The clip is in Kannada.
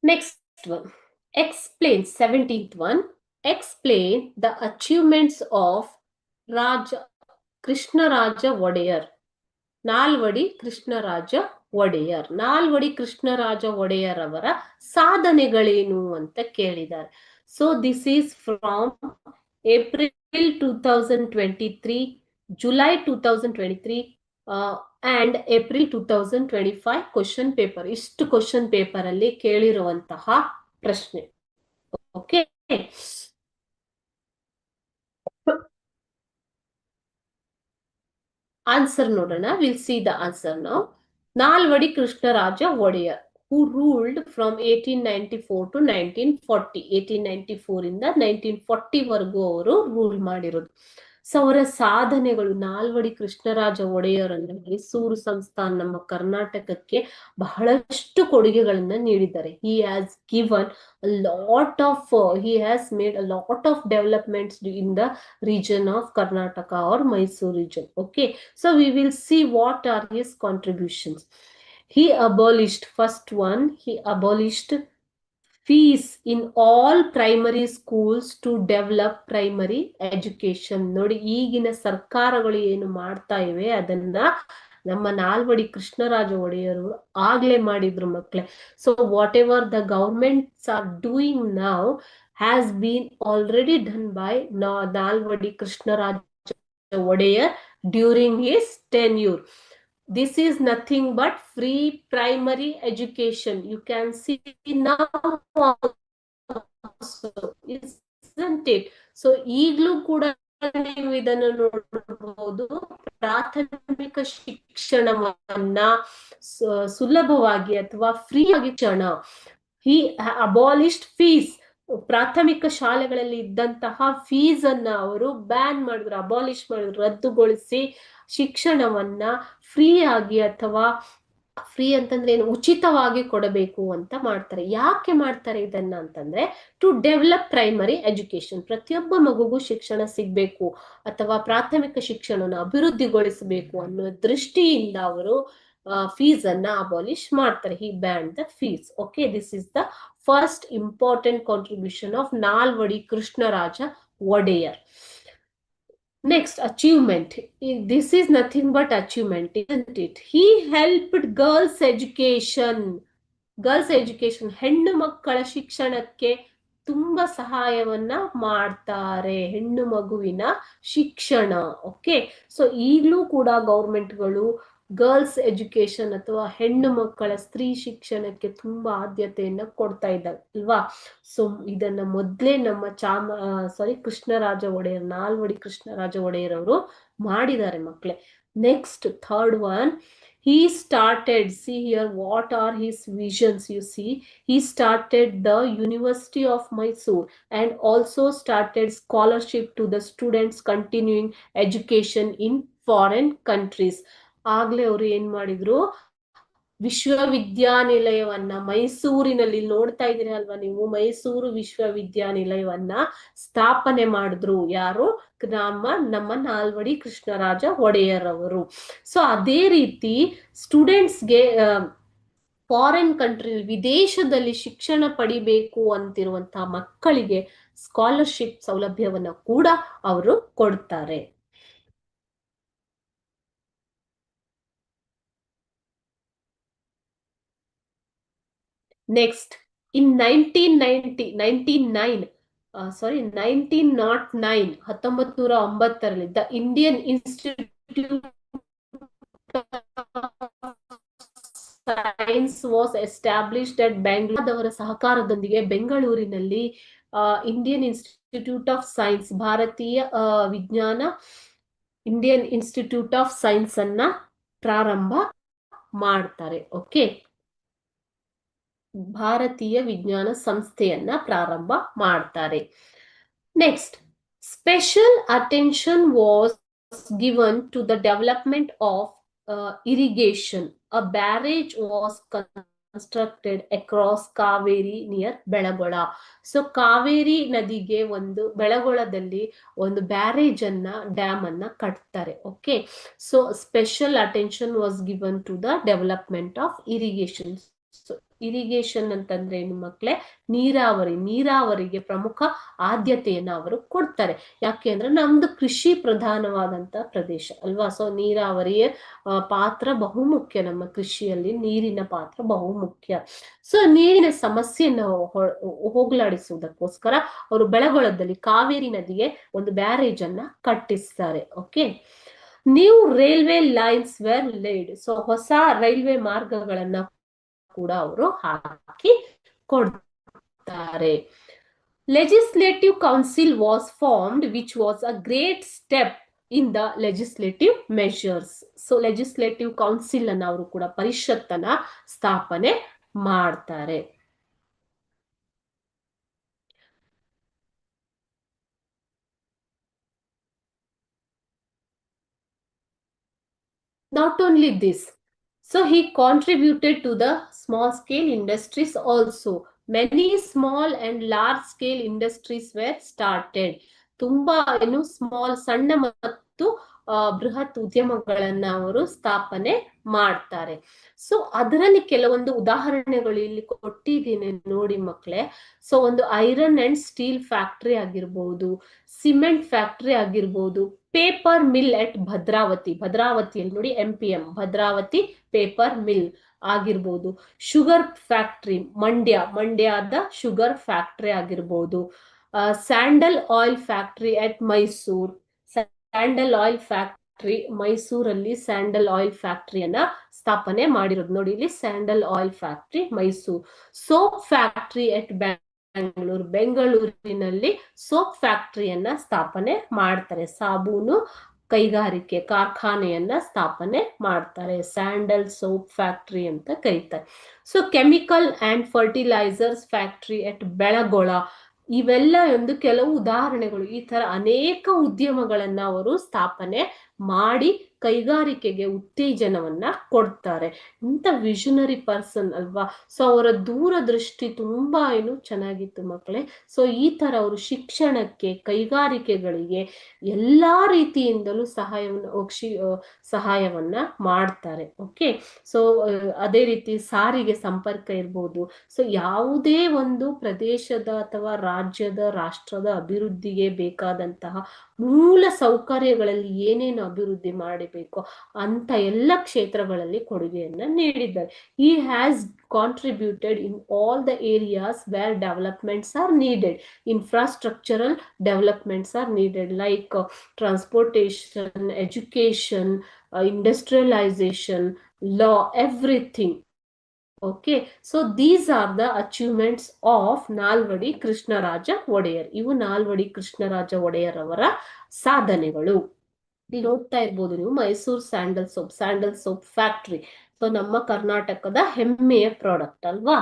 Next one. Explain, 17th one. Explain the achievements of Raja Krishnaraja Wadeyar. Nalvadi Krishnaraja Wadiyar. Nalvadi Krishnaraja Wadiyar ಅವರ ಸಾಧನೆಗಳೇನು ಅಂತ ಕೇಳಿದ್ದಾರೆ. So this is from April 2023, July 2023 and April 2025 question paper. ಇಷ್ಟು ಕ್ವಶನ್ ಪೇಪರ್ ಅಲ್ಲಿ ಕೇಳಿರುವಂತಹ ಪ್ರಶ್ನೆ. ಓಕೆ, ಆನ್ಸರ್ ನೋಡೋಣ. ವಿಲ್ ಸಿ ದ ಆನ್ಸರ್ ನಾವು. Nalvadi Krishnaraja Wadiyar who ruled from 1894 to 1940. 1894 ಇಂದ 1940 ವರೆಗೂ ಅವರು ರೂಲ್ ಮಾಡಿರೋದು. ಸೊ ಅವರ ಸಾಧನೆಗಳು, ನಾಲ್ವಡಿ ಕೃಷ್ಣರಾಜ ಒಡೆಯರ್ ಅಂದ್ರೆ ಮೈಸೂರು ಸಂಸ್ಥಾನ ನಮ್ಮ ಕರ್ನಾಟಕಕ್ಕೆ ಬಹಳಷ್ಟು ಕೊಡುಗೆಗಳನ್ನ ನೀಡಿದ್ದಾರೆ. he has given a lot of he has made a lot of developments in the region of Karnataka or Mysore region. Okay, so we will see what are his contributions. He abolished, first one, he abolished fees in all primary schools to develop primary education. ನೋಡಿ, ಈಗಿನ ಸರ್ಕಾರಗಳು ಏನು ಮಾಡ್ತಾ ಇವೆ ಅದನ್ನ ನಮ್ಮ ನಾಲ್ವಡಿ ಕೃಷ್ಣರಾಜ ಒಡೆಯರು ಆಗ್ಲೇ ಮಾಡಿದ್ರು ಮಕ್ಕಳೇ. So whatever the governments are doing now has been already done by Nalvadi Krishnaraja Wodeyar during his tenure. This is nothing but free primary education. You can see now also, isn't it? So ಈಗಲೂ ಕೂಡ ನೀವು ಇದನ್ನು ನೋಡಬಹುದು. ಪ್ರಾಥಮಿಕ ಶಿಕ್ಷಣವನ್ನ ಸುಲಭವಾಗಿ ಅಥವಾ ಫ್ರೀ ಆಗಿ ಶಿಕ್ಷಣ. he abolished fees. ಪ್ರಾಥಮಿಕ ಶಾಲೆಗಳಲ್ಲಿ ಇದ್ದಂತಹ ಫೀಸ್ ಅನ್ನ ಅವರು ಬ್ಯಾನ್ ಮಾಡಿದ್ರು, ಅಬಾಲಿಷ್ ಮಾಡಿದ್ರು, ರದ್ದುಗೊಳಿಸಿ ಶಿಕ್ಷಣವನ್ನ ಫ್ರೀ ಆಗಿ, ಅಥವಾ ಫ್ರೀ ಅಂತಂದ್ರೆ ಏನು, ಉಚಿತವಾಗಿ ಕೊಡಬೇಕು ಅಂತ ಮಾಡ್ತಾರೆ. ಯಾಕೆ ಮಾಡ್ತಾರೆ ಇದನ್ನ ಅಂತಂದ್ರೆ ಟು ಡೆವಲಪ್ ಪ್ರೈಮರಿ ಎಜುಕೇಶನ್. ಪ್ರತಿಯೊಬ್ಬ ಮಗುಗೂ ಶಿಕ್ಷಣ ಸಿಗ್ಬೇಕು ಅಥವಾ ಪ್ರಾಥಮಿಕ ಶಿಕ್ಷಣನ ಅಭಿವೃದ್ಧಿಗೊಳಿಸಬೇಕು ಅನ್ನೋ ದೃಷ್ಟಿಯಿಂದ ಅವರು ಫೀಸ್ ಅನ್ನ ಅಬಾಲಿಷ್ ಮಾಡ್ತಾರೆ. he banned the fees. Okay, this is the first important contribution of Nalvadi Krishnaraja Wadiyar. Next, achievement. This is nothing but achievement, isn't it? He helped girls education. Girls education, ಹೆಣ್ಣು ಮಕ್ಕಳ ಶಿಕ್ಷಣಕ್ಕೆ ತುಂಬಾ ಸಹಾಯವನ್ನ ಮಾಡ್ತಾರೆ. ಹೆಣ್ಣು ಮಗುವಿನ ಶಿಕ್ಷಣ. ಓಕೆ, ಸೊ ಈಗಲೂ ಕೂಡ ಗೌರ್ಮೆಂಟ್ಗಳು ಗರ್ಲ್ಸ್ ಎಜುಕೇಶನ್ ಅಥವಾ ಹೆಣ್ಣು ಮಕ್ಕಳ ಸ್ತ್ರೀ ಶಿಕ್ಷಣಕ್ಕೆ ತುಂಬಾ ಆದ್ಯತೆಯನ್ನ ಕೊಡ್ತಾ ಇದ್ದಾರೆ ಅಲ್ವಾ. ಸೊ ಇದನ್ನ ಮೊದ್ಲೇ ನಮ್ಮ ಕೃಷ್ಣರಾಜ ಒಡೆಯರ್, ನಾಲ್ವಡಿ ಕೃಷ್ಣರಾಜ ಒಡೆಯರ್ ಅವರು ಮಾಡಿದ್ದಾರೆ ಮಕ್ಕಳೇ. Next, third one, he started, see here what are his visions. You see, he started the University of Mysore and also started scholarship to the students continuing education in foreign countries. ಆಗ್ಲೇ ಅವರು ಏನ್ ಮಾಡಿದ್ರು, ವಿಶ್ವವಿದ್ಯಾನಿಲಯವನ್ನ ಮೈಸೂರಿನಲ್ಲಿ, ನೋಡ್ತಾ ಇದ್ದೀರಿ ಅಲ್ವಾ ನೀವು, ಮೈಸೂರು ವಿಶ್ವವಿದ್ಯಾನಿಲಯವನ್ನ ಸ್ಥಾಪನೆ ಮಾಡಿದ್ರು. ಯಾರು? ನಮ್ಮ ನಾಲ್ವಡಿ ಕೃಷ್ಣರಾಜ ಒಡೆಯರ್ ಅವರು. ಸೊ ಅದೇ ರೀತಿ ಸ್ಟೂಡೆಂಟ್ಸ್ಗೆ ಫಾರಿನ್ ಕಂಟ್ರಿ, ವಿದೇಶದಲ್ಲಿ ಶಿಕ್ಷಣ ಪಡಿಬೇಕು ಅಂತಿರುವಂತಹ ಮಕ್ಕಳಿಗೆ ಸ್ಕಾಲರ್ಶಿಪ್ ಸೌಲಭ್ಯವನ್ನ ಕೂಡ ಅವರು ಕೊಡ್ತಾರೆ. Next, in 1909, the Indian Institute of Science was established at Bangalore. ಅವರ ಸಹಕಾರದೊಂದಿಗೆ ಬೆಂಗಳೂರಿನಲ್ಲಿ ಇಂಡಿಯನ್ ಇನ್ಸ್ಟಿಟ್ಯೂಟ್ ಆಫ್ ಸೈನ್ಸ್, ಭಾರತೀಯ ವಿಜ್ಞಾನ, ಇಂಡಿಯನ್ ಇನ್ಸ್ಟಿಟ್ಯೂಟ್ ಆಫ್ ಸೈನ್ಸ್ ಅನ್ನ ಪ್ರಾರಂಭ ಮಾಡ್ತಾರೆ. ಓಕೆ, ಭಾರತೀಯ ವಿಜ್ಞಾನ ಸಂಸ್ಥೆಯನ್ನ ಪ್ರಾರಂಭ ಮಾಡ್ತಾರೆ. Next, special attention was given to the development of irrigation. A barrage was constructed across Kaveri near Belagola. So Kaveri ನದಿಗೆ ಬೆಳಗೊಳದಲ್ಲಿ ಒಂದು ಬ್ಯಾರೇಜ್ ಅನ್ನ, ಡ್ಯಾಮ್ ಅನ್ನ ಕಟ್ತಾರೆ. Okay, so special attention was given to the development of irrigation. Irrigation ಅಂತಂದ್ರೆ ಏನು ಮಕ್ಕಳೇ? ನೀರಾವರಿಗೆ ಪ್ರಮುಖ ಆದ್ಯತೆಯನ್ನ ಅವರು ಕೊಡ್ತಾರೆ. ಯಾಕೆ ಅಂದ್ರೆ ನಮ್ದು ಕೃಷಿ ಪ್ರಧಾನವಾದಂತ ಪ್ರದೇಶ ಅಲ್ವಾ? ಸೊ ನೀರಾವರಿಯ ಪಾತ್ರ ಬಹುಮುಖ್ಯ. ನಮ್ಮ ಕೃಷಿಯಲ್ಲಿ ನೀರಿನ ಪಾತ್ರ ಬಹುಮುಖ್ಯ. ಸೊ ನೀರಿನ ಸಮಸ್ಯೆಯನ್ನು ಹೋಗಲಾಡಿಸುವುದಕ್ಕೋಸ್ಕರ ಅವರು ಬೆಳಗೊಳದಲ್ಲಿ ಕಾವೇರಿ ನದಿಗೆ ಒಂದು ಬ್ಯಾರೇಜ್ ಅನ್ನ ಕಟ್ಟಿಸ್ತಾರೆ. Okay, new railway lines were laid. So ಹೊಸ ರೈಲ್ವೆ ಮಾರ್ಗಗಳನ್ನ ಕೂಡ ಅವರು ಹಾಕಿ ಕೊಡ್ತಾರೆ. Legislative council was formed which was a great step in the legislative measures. So legislative council ಅನ್ನ ಅವರು ಕೂಡ ಪರಿಷತ್ತನ್ನ ಸ್ಥಾಪನೆ ಮಾಡ್ತಾರೆ. Not only this, so he contributed to the small scale industries also. Many small and large scale industries were started. ತುಂಬಾ ಏನು ಸ್ಮಾಲ್ ಸಣ್ಣ ಮತ್ತು ಬೃಹತ್ ಉದ್ಯಮಗಳನ್ನ ಅವರು ಸ್ಥಾಪನೆ ಮಾಡ್ತಾರೆ. ಸೊ ಅದರಲ್ಲಿ ಕೆಲವೊಂದು ಉದಾಹರಣೆಗಳು ಇಲ್ಲಿ ಕೊಟ್ಟಿದ್ದೀನಿ ನೋಡಿ ಮಕ್ಕಳೇ. ಸೊ ಒಂದು ಐರನ್ ಅಂಡ್ ಸ್ಟೀಲ್ ಫ್ಯಾಕ್ಟರಿ ಆಗಿರ್ಬಹುದು, ಸಿಮೆಂಟ್ ಫ್ಯಾಕ್ಟರಿ ಆಗಿರ್ಬಹುದು, ಪೇಪರ್ ಮಿಲ್ ಎಟ್ ಭದ್ರಾವತಿಯಲ್ಲಿ ನೋಡಿ MPM ಭದ್ರಾವತಿ ಪೇಪರ್ ಮಿಲ್ ಆಗಿರ್ಬೋದು, ಶುಗರ್ ಫ್ಯಾಕ್ಟರಿ ಮಂಡ್ಯದ ಶುಗರ್ ಫ್ಯಾಕ್ಟರಿ ಆಗಿರ್ಬೋದು, sandal oil factory at Mysore, sandal oil factory ಮೈಸೂರಲ್ಲಿ ಸ್ಯಾಂಡಲ್ ಆಯಿಲ್ ಫ್ಯಾಕ್ಟರಿಯನ್ನ ಸ್ಥಾಪನೆ ಮಾಡಿರೋದು ನೋಡಿ ಇಲ್ಲಿ, sandal oil factory Mysuru. Soap factory at ಬೆಂಗಳೂರಿನಲ್ಲಿ ಸೋಪ್ ಫ್ಯಾಕ್ಟರಿಯನ್ನ ಸ್ಥಾಪನೆ ಮಾಡ್ತಾರೆ. ಸಾಬೂನು ಕೈಗಾರಿಕೆ ಕಾರ್ಖಾನೆಯನ್ನ ಸ್ಥಾಪನೆ ಮಾಡ್ತಾರೆ. ಸ್ಯಾಂಡಲ್ ಸೋಪ್ ಫ್ಯಾಕ್ಟರಿ ಅಂತ ಕರೀತಾರೆ. So chemical and fertilisers factory at Belagola. ಇವೆಲ್ಲ ಒಂದು ಕೆಲವು ಉದಾಹರಣೆಗಳು. ಈ ತರ ಅನೇಕ ಉದ್ಯಮಗಳನ್ನ ಅವರು ಸ್ಥಾಪನೆ ಮಾಡಿ ಕೈಗಾರಿಕೆಗೆ ಉತ್ತೇಜನವನ್ನ ಕೊಡ್ತಾರೆ. ಇಂಥ ವಿಷನರಿ ಪರ್ಸನ್ ಅಲ್ವಾ? ಸೊ ಅವರ ದೂರದೃಷ್ಟಿ ತುಂಬಾ ಏನು ಚೆನ್ನಾಗಿತ್ತು ಮಕ್ಕಳೇ. ಸೊ ಈ ತರ ಅವರು ಶಿಕ್ಷಣಕ್ಕೆ, ಕೈಗಾರಿಕೆಗಳಿಗೆ ಎಲ್ಲಾ ರೀತಿಯಿಂದಲೂ ಸಹಾಯವನ್ನ ಮಾಡ್ತಾರೆ. ಓಕೆ, ಸೊ ಅದೇ ರೀತಿ ಸಾರಿಗೆ ಸಂಪರ್ಕ ಇರ್ಬೋದು. ಸೊ ಯಾವುದೇ ಒಂದು ಪ್ರದೇಶದ ಅಥವಾ ರಾಜ್ಯದ, ರಾಷ್ಟ್ರದ ಅಭಿವೃದ್ಧಿಗೆ ಬೇಕಾದಂತಹ ಮೂಲ ಸೌಕರ್ಯಗಳಲ್ಲಿ ಏನೇನು ಅಭಿವೃದ್ಧಿ ಮಾಡಬೇಕು ಅಂತ ಎಲ್ಲ ಕ್ಷೇತ್ರಗಳಲ್ಲಿ ಕೊಡುಗೆಯನ್ನ ನೀಡಿದ್ದಾರೆ. He has contributed in all the areas where developments are needed. Infrastructural developments are needed like transportation, education, industrialization, law, everything. Okay, so these are the achievements of Nalvadi Krishnaraja Wadiyar. ಇವು ನಾಲ್ವಡಿ ಕೃಷ್ಣರಾಜ ಒಡೆಯರ್ ಅವರ ಸಾಧನೆಗಳು. ಇಲ್ಲಿ ನೋಡ್ತಾ ಇರ್ಬೋದು ನೀವು, Mysuru sandal soap factory. So ನಮ್ಮ ಕರ್ನಾಟಕದ ಹೆಮ್ಮೆಯ ಪ್ರಾಡಕ್ಟ್ ಅಲ್ವಾ?